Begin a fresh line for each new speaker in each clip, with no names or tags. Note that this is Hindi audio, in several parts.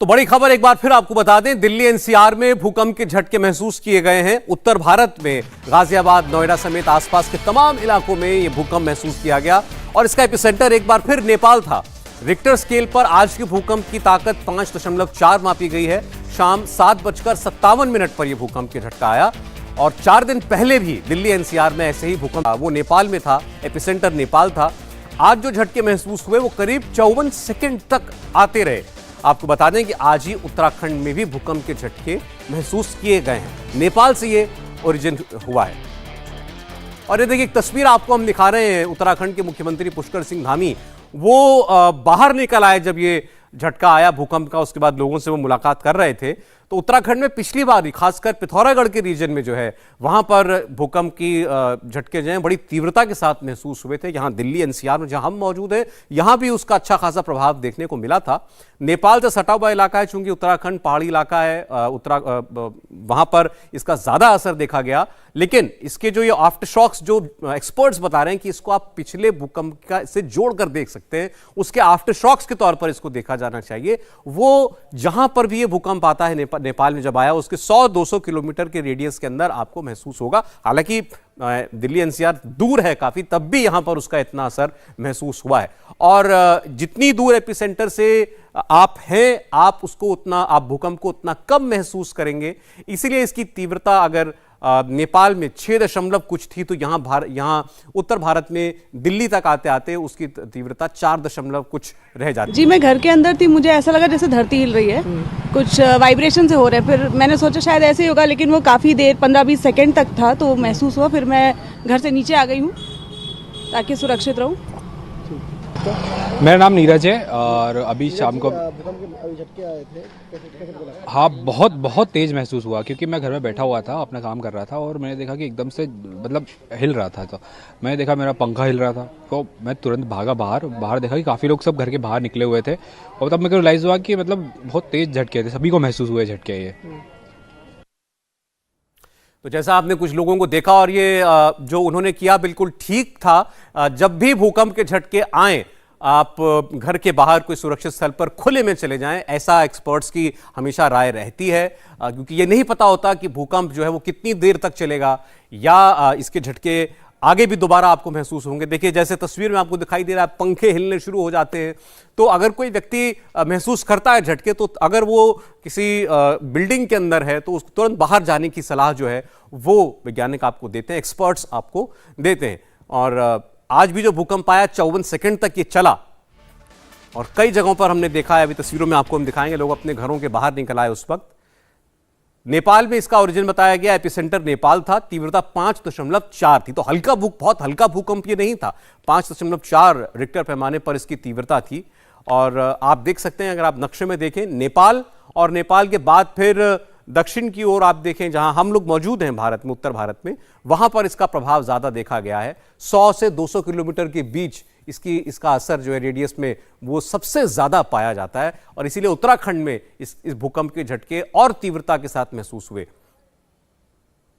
तो बड़ी खबर एक बार फिर आपको बता दें, दिल्ली एनसीआर में भूकंप के झटके महसूस किए गए हैं। उत्तर भारत में गाजियाबाद, नोएडा समेत आसपास के तमाम इलाकों में यह भूकंप महसूस किया गया और इसका एपिसेंटर एक बार फिर नेपाल था। रिक्टर स्केल पर आज के भूकंप की ताकत 5.4 मापी गई है। शाम 7:57 पर यह भूकंप के झटका आया और 4 दिन पहले भी दिल्ली एनसीआर में ऐसे ही भूकंप, वो नेपाल में था, एपिसेंटर नेपाल था। आज जो झटके महसूस हुए वो करीब 54 सेकंड तक आते रहे। आपको बता दें कि आज ही उत्तराखंड में भी भूकंप के झटके महसूस किए गए हैं। नेपाल से ये ओरिजिन हुआ है। और ये देखिए, एक तस्वीर आपको हम दिखा रहे हैं। उत्तराखंड के मुख्यमंत्री पुष्कर सिंह धामी वो बाहर निकल आए जब ये झटका आया भूकंप का। उसके बाद लोगों से वो मुलाकात कर रहे थे। तो उत्तराखंड में पिछली बार, खासकर पिथौरागढ़ के रीजन में जो है, वहां पर भूकंप की झटके जो हैं बड़ी तीव्रता के साथ महसूस हुए थे। यहाँ दिल्ली एनसीआर में जहां हम मौजूद हैं, यहां भी उसका अच्छा खासा प्रभाव देखने को मिला था। नेपाल से सटा हुआ इलाका है, चूंकि उत्तराखंड पहाड़ी इलाका है, वहां पर इसका ज्यादा असर देखा गया। लेकिन इसके जो ये आफ्टर शॉक्स, जो एक्सपर्ट्स बता रहे हैं कि इसको आप पिछले भूकंप का से जोड़कर देख सकते हैं, उसके आफ्टर शॉक्स के तौर पर इसको देखा जाना चाहिए। वो जहां पर भी ये भूकंप आता है, नेपाल में जब आया, उसके 100-200 किलोमीटर के रेडियस के अंदर आपको महसूस होगा। हालांकि दिल्ली एनसीआर दूर है काफी, तब भी यहां पर उसका इतना असर महसूस हुआ है। और जितनी दूर एपिसेंटर से आप हैं, आप उसको उतना, आप भूकंप को उतना कम महसूस करेंगे। इसीलिए इसकी तीव्रता अगर नेपाल में 6 कुछ थी, तो यहाँ उत्तर भारत में दिल्ली तक आते आते उसकी तीव्रता 4 कुछ रह जाती।
जी, मैं घर के अंदर थी, मुझे ऐसा लगा जैसे धरती हिल रही है, कुछ वाइब्रेशन से हो रहे हैं। फिर मैंने सोचा शायद ऐसे ही होगा, लेकिन वो काफ़ी देर 15-20 सेकेंड तक था, तो महसूस हुआ। फिर मैं घर से नीचे आ गई हूँ ताकि सुरक्षित रहूँ।
मेरा नाम नीरज है और अभी शाम को झटके आए थे। हाँ, बहुत तेज महसूस हुआ, क्योंकि मैं घर में बैठा हुआ था, अपना काम कर रहा था और मैंने देखा कि एकदम से मतलब हिल रहा था। तो मैंने देखा मेरा पंखा हिल रहा था, तो मैं तुरंत भागा बाहर देखा कि काफ़ी लोग सब घर के बाहर निकले हुए थे। और तब मेरे को रियलाइज़ हुआ कि मतलब बहुत तेज झटके थे, सभी को महसूस हुए झटके ये।
तो जैसा आपने कुछ लोगों को देखा, और ये जो उन्होंने किया बिल्कुल ठीक था। जब भी भूकंप के झटके आए, आप घर के बाहर कोई सुरक्षित स्थल पर खुले में चले जाएं, ऐसा एक्सपर्ट्स की हमेशा राय रहती है। क्योंकि ये नहीं पता होता कि भूकंप जो है वो कितनी देर तक चलेगा, या इसके झटके आगे भी दोबारा आपको महसूस होंगे। देखिए, जैसे तस्वीर में आपको दिखाई दे रहा है, पंखे हिलने शुरू हो जाते हैं। तो अगर कोई व्यक्ति महसूस करता है झटके, तो अगर वो किसी बिल्डिंग के अंदर है, तो उसको तुरंत बाहर जाने की सलाह जो है वो वैज्ञानिक आपको देते हैं, एक्सपर्ट्स आपको देते हैं। और आज भी जो भूकंप आया 54 सेकंड तक ये चला, और कई जगहों पर हमने देखा है, अभी तस्वीरों में आपको हम दिखाएंगे, लोग अपने घरों के बाहर निकल आए उस वक्त। नेपाल में इसका ओरिजिन बताया गया, एपिसेंटर नेपाल था, तीव्रता 5.4 थी। तो बहुत हल्का भूकंप ये नहीं था, 5.4 रिक्टर पैमाने पर इसकी तीव्रता थी। और आप देख सकते हैं, अगर आप नक्शे में देखें, नेपाल और नेपाल के बाद फिर दक्षिण की ओर आप देखें, जहां हम लोग मौजूद हैं भारत में, उत्तर भारत में, वहां पर इसका प्रभाव ज्यादा देखा गया है। 100 से 200 किलोमीटर के बीच इसका असर जो है रेडियस में, वो सबसे ज्यादा पाया जाता है। और इसीलिए उत्तराखंड में इस भूकंप के झटके और तीव्रता के साथ महसूस हुए।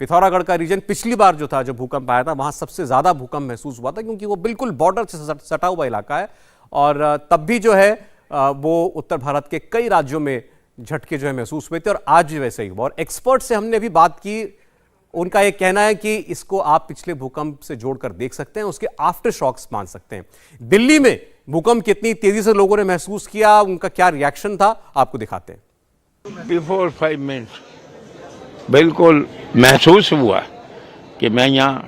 पिथौरागढ़ का रीजन पिछली बार जो था, जब भूकंप आया था, वहां सबसे ज्यादा भूकंप महसूस हुआ था, क्योंकि वो बिल्कुल बॉर्डर से सटा हुआ इलाका है। और तब भी जो है वो उत्तर भारत के कई राज्यों में झटके जो है महसूस हुए थे, और आज भी वैसे ही हुआ। और एक्सपर्ट से हमने अभी बात की, उनका यह कहना है कि इसको आप पिछले भूकंप से जोड़कर देख सकते हैं, उसके आफ्टर शॉक्स मान सकते हैं। दिल्ली में भूकंप कितनी तेजी से लोगों ने महसूस किया, उनका क्या रिएक्शन था, आपको दिखाते हैं।
बिफोर 5 मिनट्स बिल्कुल महसूस हुआ कि मैं यहाँ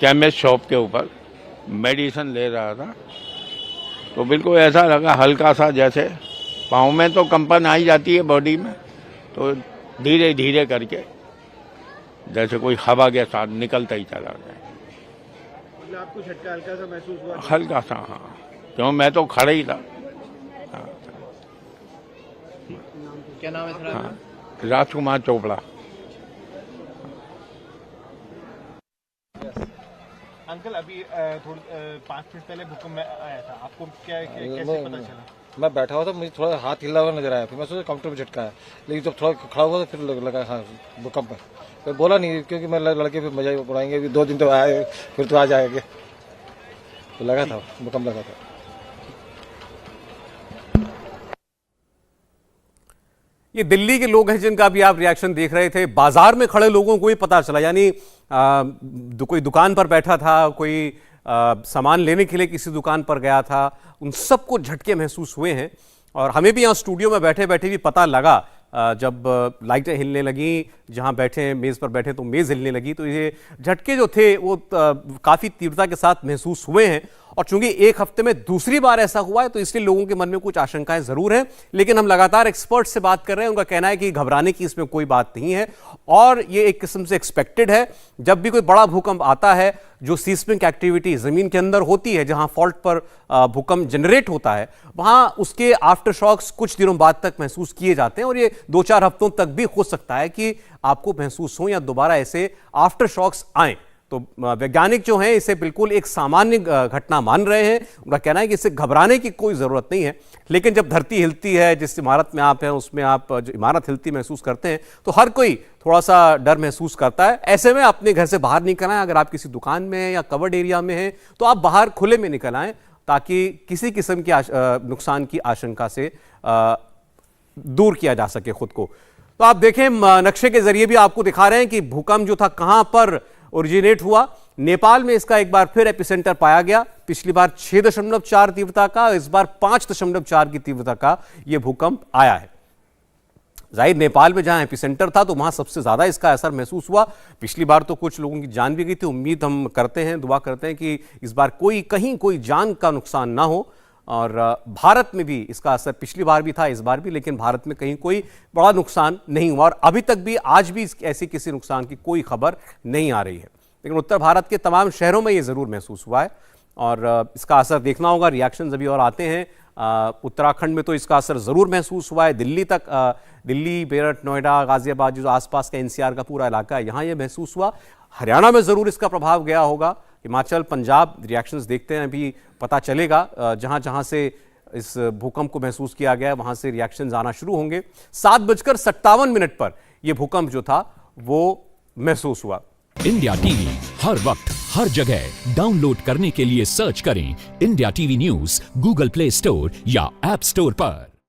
केमिस्ट शॉप के ऊपर मेडिसिन ले रहा था, तो बिल्कुल ऐसा लगा हल्का सा, जैसे पाँव में तो कंपन आई जाती है बॉडी में, तो धीरे धीरे करके जैसे कोई हवा के साथ निकलता ही चला गया।
मतलब आपको झटका हल्का सा महसूस हुआ?
हल्का सा, हाँ, क्यों मैं तो खड़ा ही था। हाँ।
क्या नाम है सर?
हाँ, राजकुमार चोपड़ा।
अंकल, अभी 5 मिनट पहले भूकंप आया था, आपको कैसे पता चला?
मैं बैठा हुआ था, मुझे थोड़ा हाथ हिला हुआ नजर आया, फिर मैं सोचा कंप्यूटर में झटका है, लेकिन जब थोड़ा खड़ा हुआ तो फिर लगा हाँ भूकंप है। फिर बोला नहीं, क्योंकि मैं लड़के फिर मजा उड़ाएंगे, 2 दिन तो आए, फिर तो आ जाएंगे, तो लगा था भूकंप लगा था।
ये दिल्ली के लोग हैं जिनका भी आप रिएक्शन देख रहे थे। बाजार में खड़े लोगों को ही पता चला, यानी कोई दुकान पर बैठा था, कोई सामान लेने के लिए किसी दुकान पर गया था, उन सबको झटके महसूस हुए हैं। और हमें भी यहाँ स्टूडियो में बैठे बैठे भी पता लगा, जब लाइटें हिलने लगी, जहाँ बैठे हैं मेज़ पर बैठे तो मेज़ हिलने लगी, तो ये झटके जो थे वो काफ़ी तीव्रता के साथ महसूस हुए हैं। और चूंकि एक हफ्ते में दूसरी बार ऐसा हुआ है तो इसलिए लोगों के मन में कुछ आशंकाएं जरूर हैं, लेकिन हम लगातार एक्सपर्ट से बात कर रहे हैं। उनका कहना है कि घबराने की इसमें कोई बात नहीं है और ये एक किस्म से एक्सपेक्टेड है। जब भी कोई बड़ा भूकंप आता है, जो सीस्मिक एक्टिविटी जमीन के अंदर होती है, जहां फॉल्ट पर भूकंप जनरेट होता है, वहां उसके आफ्टर शॉक्स कुछ दिनों बाद तक महसूस किए जाते हैं और ये 2-4 हफ्तों तक भी हो सकता है कि आपको महसूस हो या दोबारा ऐसे आफ्टर शॉक्स आए। तो वैज्ञानिक जो हैं इसे बिल्कुल एक सामान्य घटना मान रहे हैं। उनका कहना है कि इससे घबराने की कोई ज़रूरत नहीं है, लेकिन जब धरती हिलती है, जिस इमारत में आप हैं उसमें आप जो इमारत हिलती महसूस करते हैं, तो हर कोई थोड़ा सा डर महसूस करता है। ऐसे में अपने घर से बाहर निकल आएं। अगर आप किसी दुकान में हैं या कवर्ड एरिया में हैं तो आप बाहर खुले में निकल आएं, ताकि किसी किस्म की नुकसान की आशंका से दूर किया जा सके खुद को। तो आप देखें, नक्शे के जरिए भी आपको दिखा रहे हैं कि भूकंप जो था कहां पर ओरिजिनेट हुआ। नेपाल में इसका एक बार फिर एपिसेंटर पाया गया। पिछली बार 6.4 तीव्रता का, इस बार 5.4 की तीव्रता का यह भूकंप आया है। जाहिर नेपाल में जहां एपिसेंटर था तो वहां सबसे ज्यादा इसका असर महसूस हुआ। पिछली बार तो कुछ लोगों की जान भी गई थी। उम्मीद हम करते हैं, दुआ करते हैं कि इस बार कहीं कोई जान का नुकसान ना हो। और भारत में भी इसका असर पिछली बार भी था, इस बार भी, लेकिन भारत में कहीं कोई बड़ा नुकसान नहीं हुआ और अभी तक भी आज भी ऐसी किसी नुकसान की कोई खबर नहीं आ रही है। लेकिन उत्तर भारत के तमाम शहरों में ये ज़रूर महसूस हुआ है और इसका असर देखना होगा। रिएक्शन अभी और आते हैं। उत्तराखंड में तो इसका असर ज़रूर महसूस हुआ है। दिल्ली तक, दिल्ली, मेरठ, नोएडा, गाजियाबाद, जो आसपास का एनसीआर का पूरा इलाका है, यहाँ ये महसूस हुआ। हरियाणा में ज़रूर इसका प्रभाव गया होगा। हिमाचल, पंजाब, रिएक्शंस देखते हैं, अभी पता चलेगा। जहाँ जहाँ से इस भूकंप को महसूस किया गया वहाँ से रिएक्शंस आना शुरू होंगे। 7:57 पर यह भूकंप जो था वो महसूस हुआ।
इंडिया टीवी हर वक्त हर जगह डाउनलोड करने के लिए सर्च करें India TV news Google play store या ऐप स्टोर पर।